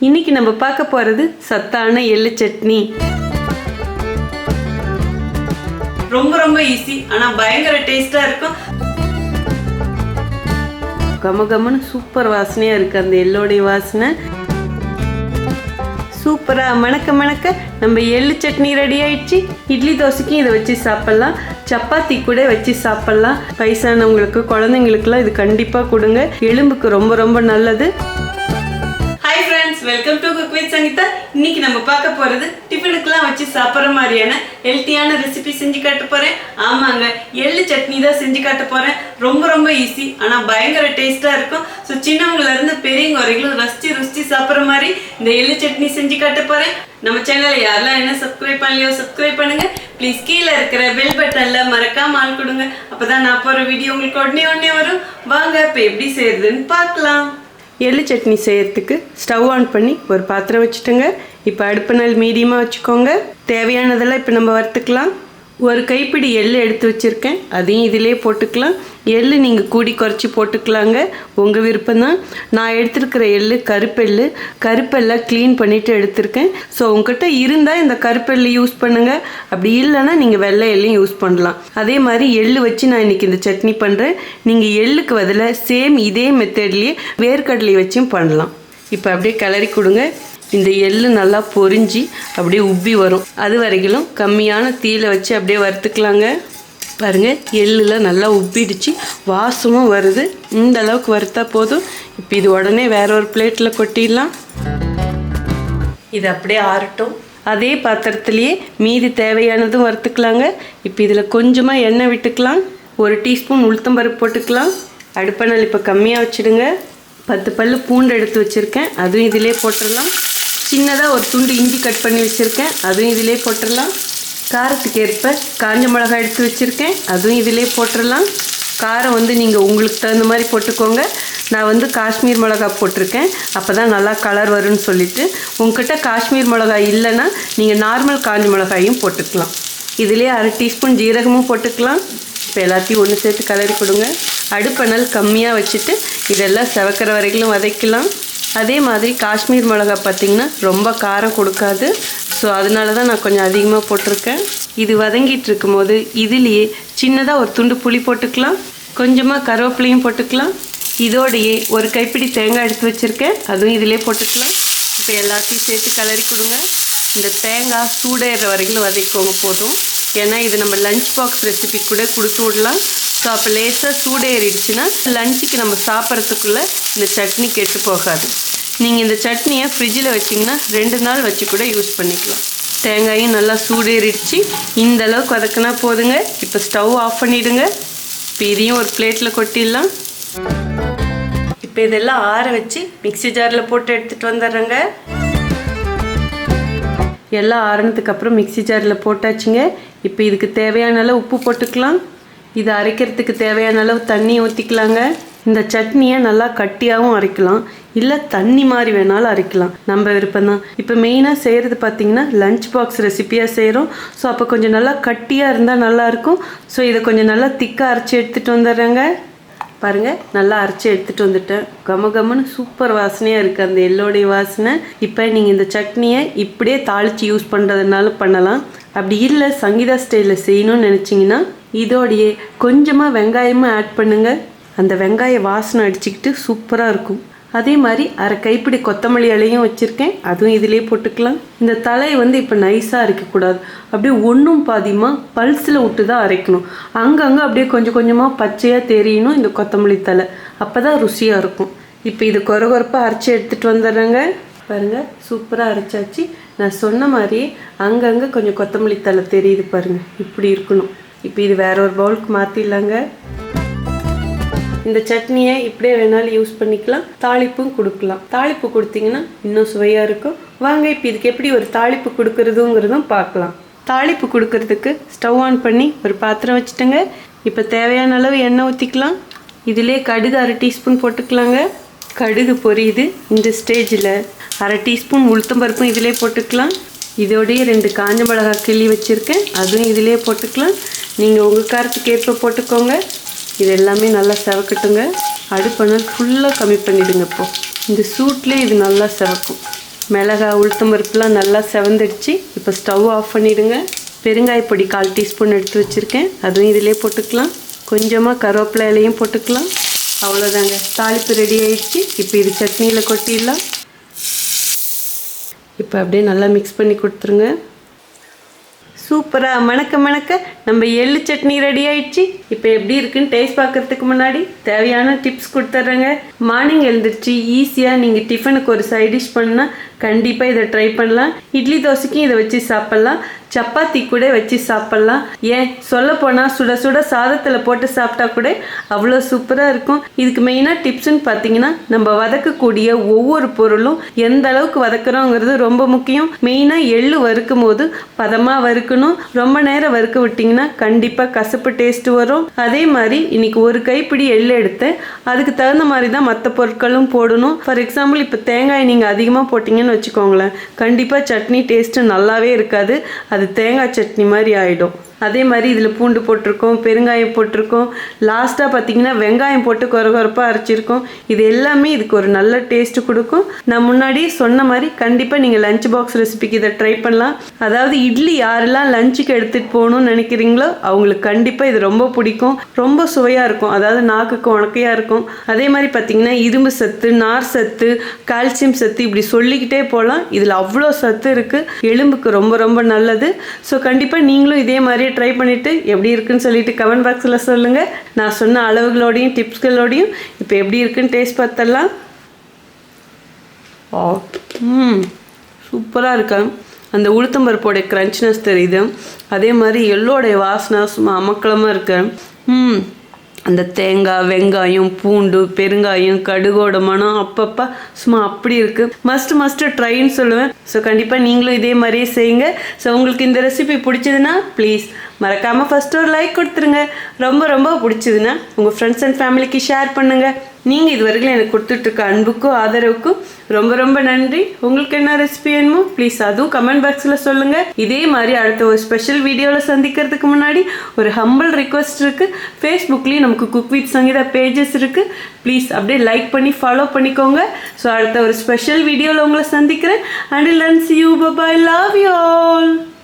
இன்னைக்கு நம்ம பார்க்க போறது சத்தான எள்ளு சட்னி. ரொம்ப ஈஸி, ஆனா பயங்கர டேஸ்டா இருக்கும். கமகமன்னு சூப்பர் வாசனையா இருக்கு அந்த எள்ளோடைய வாசனை. சூப்பரா மணக்க நம்ம எள்ளு சட்னி ரெடி ஆயிடுச்சு. இட்லி தோசைக்கும் இதை வச்சு சாப்பிடலாம், சப்பாத்தி கூட வச்சு சாப்பிடலாம். வயசானவங்களுக்கு குழந்தைங்களுக்குலாம் இது கண்டிப்பா கொடுங்க, எலும்புக்கு ரொம்ப நல்லது. Hi friends, welcome to cook with Sangeetha. இன்னைக்கு நம்ம பார்க்க போறது டிஃபனுக்குலாம் வச்சு சாப்பிட்ற மாதிரியான ஹெல்த்தியான ரெசிபி செஞ்சு காட்ட போறேன். ஆமாங்க, எள்ளு சட்னி தான் செஞ்சு காட்ட போறேன். ரொம்ப ஈஸி, ஆனா பயங்கர டேஸ்டா இருக்கும். ஸோ சின்னவங்கல இருந்து பெரியவங்க வரைக்கும் ருசிச்சு சாப்பிட்ற மாதிரி இந்த எள்ளு சட்னி செஞ்சு காட்ட போறேன். நம்ம சேனலை யாரெல்லாம் என்ன சப்ஸ்கிரைப் பண்ணலையோ சப்ஸ்கிரைப் பண்ணுங்க ப்ளீஸ். கீழே இருக்கிற பெல் பட்டன்ல மறக்காம ஆள் கொடுங்க, அப்பதான் நான் போற வீடியோ உங்களுக்கு உடனே வரும். வாங்க இப்போ எப்படி செய்யறதுன்னு பார்க்கலாம். எள்ளு சட்னி செய்யறதுக்கு ஸ்டவ் ஆன் பண்ணி ஒரு பாத்திரம் வச்சுட்டுங்க. இப்போ அடுப்பு நாள் மீடியமாக வச்சுக்கோங்க. தேவையானதெல்லாம் இப்போ நம்ம வறுத்துக்கலாம். ஒரு கைப்பிடி எள்ளு எடுத்து வச்சுருக்கேன், அதையும் இதிலே போட்டுக்கலாம். எள்ளு நீங்கள் கூடி குறைச்சி போட்டுக்கலாங்க, உங்கள் விருப்பம்தான். நான் எடுத்துருக்கிற எள்ளு கருப்பெல்லாம் க்ளீன் பண்ணிவிட்டு எடுத்திருக்கேன். ஸோ உங்கள்கிட்ட இருந்தால் இந்த கருப்பெல்லு யூஸ் பண்ணுங்கள், அப்படி இல்லைன்னா நீங்கள் வெள்ளை எள்ளையும் யூஸ் பண்ணலாம். அதே மாதிரி எள்ளு வச்சு நான் இன்றைக்கி இந்த சட்னி பண்ணுறேன். நீங்கள் எள்ளுக்கு பதிலாக சேம் இதே மெத்தட்லேயே வேர்க்கடலை வச்சும் பண்ணலாம். இப்போ அப்படியே கிளறி கொடுங்க. இந்த எள்ளு நல்லா பொரிஞ்சு அப்படியே உப்பி வரும், அது வரைக்கும் கம்மியான தீயில வச்சு அப்படியே வறுத்துக்கலாங்க. பாருங்கள், எள்ளுலாம் நல்லா உப்பிடுச்சு, வாசமும் வருது. இந்த அளவுக்கு வறுத்தா போதும். இப்போ இது உடனே வேற ஒரு பிளேட்டில் கொட்டிடலாம். இது அப்படியே ஆறட்டும். அதே பாத்திரத்துலேயே மீதி தேவையானதும் வறுத்துக்கலாங்க. இப்போ இதில் கொஞ்சமாக எண்ணெய் விட்டுக்கலாம். 1 டீஸ்பூன் உளுத்தம்பருப்பு போட்டுக்கலாம். அடுப்பணல் இப்போ கம்மியாக வச்சுடுங்க. 10 பல்லு பூண்டு எடுத்து வச்சுருக்கேன், அதுவும் இதிலே போட்டுடலாம். சின்னதாக ஒரு துண்டு இஞ்சி கட் பண்ணி வச்சுருக்கேன், அதுவும் இதிலே போட்டுடலாம். காரத்துக்கு ஏற்ப காஞ்ச மிளகாய் எடுத்து வச்சுருக்கேன், அதுவும் இதிலே போட்டுடலாம். காரம் நீங்கள் உங்களுக்கு தகுந்த மாதிரி போட்டுக்கோங்க. நான் காஷ்மீர் மிளகாய் போட்டிருக்கேன், அப்போ தான் நல்லா கலர் வரும்னு சொல்லிட்டு. உங்ககிட்ட காஷ்மீர் மிளகாய் இல்லைன்னா நீங்கள் நார்மல் காஞ்ச மிளகாயும் போட்டுக்கலாம். இதிலே 1/2 டீஸ்பூன் ஜீரகமும் போட்டுக்கலாம். இப்போ எல்லாத்தையும் ஒன்று சேர்த்து கலரி கொடுங்க. அடுப்பணல் கம்மியாக வச்சுட்டு இதெல்லாம் செவக்கிற வரைக்கும் வதக்கலாம். அதே மாதிரி காஷ்மீர் மிளகாய் பார்த்திங்கன்னா ரொம்ப காரம் கொடுக்காது, ஸோ அதனால தான் நான் கொஞ்சம் அதிகமாக போட்டிருக்கேன். இது வதங்கிட்டு இருக்கும்போது இதுலேயே சின்னதாக ஒரு துண்டு புளி போட்டுக்கலாம், கொஞ்சமாக கருவேப்பிலையும் போட்டுக்கலாம். இதோடையே ஒரு கைப்பிடி தேங்காய் எடுத்து வச்சுருக்கேன், அதுவும் இதிலே போட்டுக்கலாம். இப்போ எல்லாத்தையும் சேர்த்து கலரி கொடுங்க. இந்த தேங்காய் சூடேற வரைக்கும் வதக்கிக்கோங்க போதும், ஏன்னா இது நம்ம லஞ்ச் பாக்ஸ் ரெசிபி கூட கொடுத்து விடலாம். ஸோ அப்போ லேசாக சூடேறிடுச்சுன்னா லஞ்சுக்கு நம்ம சாப்பிட்றதுக்குள்ளே இந்த சட்னி கெட்டு போகாது. நீங்கள் இந்த சட்னியை ஃப்ரிட்ஜில் வச்சிங்கன்னா 2 நாள் வச்சு கூட யூஸ் பண்ணிக்கலாம். தேங்காயும் நல்லா சூடேறிடுச்சு, இந்த அளவுக்கு வதக்கினா போதுங்க. இப்போ ஸ்டவ் ஆஃப் பண்ணிவிடுங்க. இப்போ இதையும் ஒரு பிளேட்டில் கொட்டிடலாம். இப்போ இதெல்லாம் ஆற வச்சு மிக்ஸி ஜாரில் போட்டு எடுத்துகிட்டு வந்துடுறேங்க. எல்லாம் ஆறுனதுக்கப்புறம் மிக்ஸி ஜாரில் போட்டாச்சுங்க. இப்போ இதுக்கு தேவையான அளவு உப்பு போட்டுக்கலாம். இது அரைக்கிறதுக்கு தேவையான அளவு தண்ணி ஊற்றிக்கலாங்க. இந்த சட்னியை நல்லா கட்டியாகவும் அரைக்கலாம், இல்லை தண்ணி மாதிரி வேணாலும் அரைக்கலாம், நம்ம விருப்பம்தான். இப்போ மெயினாக செய்கிறது பார்த்திங்கன்னா லஞ்ச் பாக்ஸ் ரெசிப்பியாக செய்கிறோம். ஸோ அப்போ கொஞ்சம் நல்லா கட்டியாக இருந்தால் நல்லாயிருக்கும். ஸோ இதை கொஞ்சம் நல்லா திக்காக அரைச்சி எடுத்துகிட்டு வந்துடுறேங்க. பாருங்கள், நல்லா அரைச்சி எடுத்துகிட்டு வந்துட்டேன். கமகமன்னு சூப்பர் வாசனையாக இருக்குது அந்த எள்ளோடைய வாசனை. இப்போ நீங்கள் இந்த சட்னியை இப்படியே தாளித்து யூஸ் பண்ணுறதுனாலும் பண்ணலாம், அப்படி இல்லை சங்கீதா ஸ்டைலில் செய்யணும்னு நினச்சிங்கன்னா இதோடையே கொஞ்சமாக வெங்காயமும் ஆட் பண்ணுங்கள். அந்த வெங்காய வாசனை அடிச்சுக்கிட்டு சூப்பராக இருக்கும். அதே மாதிரி 1/2 கைப்பிடி கொத்தமல்லி இலையும் வச்சுருக்கேன், அதுவும் இதிலே போட்டுக்கலாம். இந்த தலையை இப்போ நைஸாக அரைக்கக்கூடாது, அப்படியே ஒன்றும் பாதியமாக பல்ஸில் விட்டு தான் அரைக்கணும். அங்கங்கே அப்படியே கொஞ்சமாக பச்சையாக தெரியணும் இந்த கொத்தமல்லி தலை, அப்போ தான் ருசியாக இருக்கும். இப்போ இது கொரகொரப்பாக அரைச்சி எடுத்துகிட்டு வந்துடுறேங்க. பாருங்கள், சூப்பராக அரைச்சாச்சு. நான் சொன்ன மாதிரியே அங்கங்கே கொஞ்சம் கொத்தமல்லி தலை தெரியுது பாருங்கள், இப்படி இருக்கணும். இப்போ இது வேற ஒரு பவுலுக்கு மாற்றிடலாங்க. இந்த சட்னியை இப்படியே வேணாலும் யூஸ் பண்ணிக்கலாம், தாளிப்பும் கொடுக்கலாம். தாளிப்பு கொடுத்தீங்கன்னா இன்னும் சுவையாக இருக்கும். வாங்க இப்போ இதுக்கு எப்படி ஒரு தாளிப்பு கொடுக்கறதுங்கிறதும் பார்க்கலாம். தாளிப்பு கொடுக்கறதுக்கு ஸ்டவ் ஆன் பண்ணி ஒரு பாத்திரம் வச்சுட்டுங்க. இப்போ தேவையான அளவு எண்ணெய் ஊற்றிக்கலாம். இதிலே கடுகு 1/2 டீஸ்பூன் போட்டுக்கலாங்க. கடுகு பொரியுது. இந்த ஸ்டேஜில் 1/2 டீஸ்பூன் உளுத்தம்பருப்பும் இதிலே போட்டுக்கலாம். இதோடைய 2 காஞ்ச மிளகாய் கிள்ளி வச்சுருக்கேன், அதுவும் இதிலே போட்டுக்கலாம். நீங்கள் உங்கள் காரத்துக்கு ஏற்ப போட்டுக்கோங்க. இது எல்லாமே நல்லா செவக்கட்டுங்க. அடுப்பணல் ஃபுல்லாக கம்மி பண்ணிவிடுங்க. இப்போது இந்த சூட்லேயே இது நல்லா செவக்கும். மிளகாய் உளுத்தம் பருப்புலாம் நல்லா செவந்துடுச்சு. இப்போ ஸ்டவ் ஆஃப் பண்ணிடுங்க. பெருங்காயப்பொடி 1/4 டீஸ்பூன் எடுத்து வச்சுருக்கேன், அதுவும் இதிலே போட்டுக்கலாம். கொஞ்சமாக கருவேப்பிலை இலையும் போட்டுக்கலாம். அவ்வளோதாங்க, தாளிப்பு ரெடி ஆயிடுச்சு. இப்போ இது சட்னியில் கொட்டிடலாம். இப்போ அப்படியே நல்லா மிக்ஸ் பண்ணி கொடுத்துருங்க. சூப்பராக மணக்க நம்ம எள்ளு சட்னி ரெடி ஆயிடுச்சு. இப்போ எப்படி இருக்குன்னு டேஸ்ட் பார்க்கறதுக்கு முன்னாடி தேவையான டிப்ஸ் கொடுத்துட்றேங்க. மார்னிங் எழுந்திரிச்சு ஈஸியாக நீங்கள் டிஃபனுக்கு ஒரு சைட் டிஷ் பண்ணால் கண்டிப்பாக இதை ட்ரை பண்ணலாம். இட்லி தோசைக்கும் இதை வச்சு சாப்பிட்லாம், சப்பாத்தி கூட வச்சு சாப்பிட்லாம். ஏன் சொல்ல போனால் சுட சுட சாதத்தில் போட்டு சாப்பிட்டா கூட அவ்வளோ சூப்பராக இருக்கும். இதுக்கு மெயினாக டிப்ஸ்ன்னு பார்த்தீங்கன்னா நம்ம வதக்கக்கூடிய ஒவ்வொரு பொருளும் எந்த அளவுக்கு வதக்குறோங்கிறது ரொம்ப முக்கியம். மெயினாக எள்ளு வறுக்கும் போது பதமாக வறுக்கணும். ரொம்ப நேரம் வறுக்க விட்டிங்கன்னா கண்டிப்பாக கசப்பு டேஸ்ட் வரும். அதே மாதிரி இன்னைக்கு ஒரு கைப்பிடி எள்ளு எடுத்தேன், அதுக்கு தகுந்த மாதிரி தான் மற்ற பொருட்களும் போடணும். ஃபார் எக்ஸாம்பிள் இப்போ தேங்காய் நீங்கள் அதிகமாக போட்டிங்கன்னு வச்சுக்கோங்களேன், கண்டிப்பாக சட்னி டேஸ்ட்டு நல்லாவே இருக்காது, அது தேங்காய் சட்னி மாதிரி ஆகிடும். அதே மாதிரி இதில் பூண்டு போட்டிருக்கோம், பெருங்காயம் போட்டிருக்கோம், லாஸ்ட்டாக பார்த்தீங்கன்னா வெங்காயம் போட்டு கொரகொரப்பாக அரைச்சிருக்கோம். இது எல்லாமே இதுக்கு ஒரு நல்ல டேஸ்ட்டு கொடுக்கும். நான் முன்னாடியே சொன்ன மாதிரி கண்டிப்பாக நீங்கள் லஞ்ச் பாக்ஸ் ரெசிபிக்கு இதை ட்ரை பண்ணலாம். அதாவது இட்லி யாரெல்லாம் லஞ்சுக்கு எடுத்துகிட்டு போகணும்னு நினைக்கிறீங்களோ அவங்களுக்கு கண்டிப்பாக இது ரொம்ப பிடிக்கும். ரொம்ப சுவையாக இருக்கும், அதாவது நாக்குக்கு உணக்கையாக இருக்கும். அதே மாதிரி பார்த்தீங்கன்னா இரும்பு சத்து, நார் சத்து, கால்சியம் சத்து இப்படி சொல்லிக்கிட்டே போகலாம். இதில் அவ்வளோ சத்து இருக்குது, எலும்புக்கு ரொம்ப ரொம்ப நல்லது. ஸோ கண்டிப்பாக நீங்களும் இதே மாதிரி ட்ரை பண்ணிவிட்டு எப்படி இருக்குன்னு சொல்லிட்டு கமெண்ட் பாக்ஸில் சொல்லுங்கள். நான் சொன்ன அளவுகளோடையும் டிப்ஸ்களோடையும் இப்போ எப்படி இருக்குன்னு டேஸ்ட் பார்த்தலாம். சூப்பராக இருக்கா. அந்த உளுத்தம்பருப்போடைய க்ரன்ச்னஸ் தெரியுது. அதே மாதிரி எள்ளோடைய வாசனை சும்மா அமக்கலமாக இருக்கு. அந்த தேங்காய், வெங்காயம், பூண்டு, பெருங்காயம், கடுகோட மனம் அப்பப்போ சும்மா அப்படி இருக்குது. மஸ்ட்டு ட்ரைன்னு சொல்லுவேன். ஸோ கண்டிப்பாக நீங்களும் இதே மாதிரியே செய்யுங்க. ஸோ உங்களுக்கு இந்த ரெசிபி பிடிச்சதுன்னா ப்ளீஸ் மறக்காமல் ஃபஸ்ட்டு ஒரு லைக் கொடுத்துருங்க. ரொம்ப பிடிச்சதுன்னா உங்கள் ஃப்ரெண்ட்ஸ் அண்ட் ஃபேமிலிக்கு ஷேர் பண்ணுங்கள். நீங்கள் இது வரைக்கும் எனக்கு கொடுத்துட்ருக்க அன்புக்கும் ஆதரவுக்கும் ரொம்ப நன்றி. உங்களுக்கு என்ன ரெசிபி வேணுமோ ப்ளீஸ் அதுவும் கமெண்ட் பாக்ஸில் சொல்லுங்கள். இதே மாதிரி அடுத்த ஒரு ஸ்பெஷல் வீடியோவில் சந்திக்கிறதுக்கு முன்னாடி ஒரு ஹம்பிள் ரிக்வெஸ்ட் இருக்குது. ஃபேஸ்புக்லேயும் நமக்கு குக் வித் சங்கீதா பேஜஸ் இருக்குது. ப்ளீஸ் அப்படியே லைக் பண்ணி ஃபாலோ பண்ணிக்கோங்க. ஸோ அடுத்த ஒரு ஸ்பெஷல் வீடியோவில் உங்களை சந்திக்கிறேன். Until then, see you. Bye-bye. Love you all.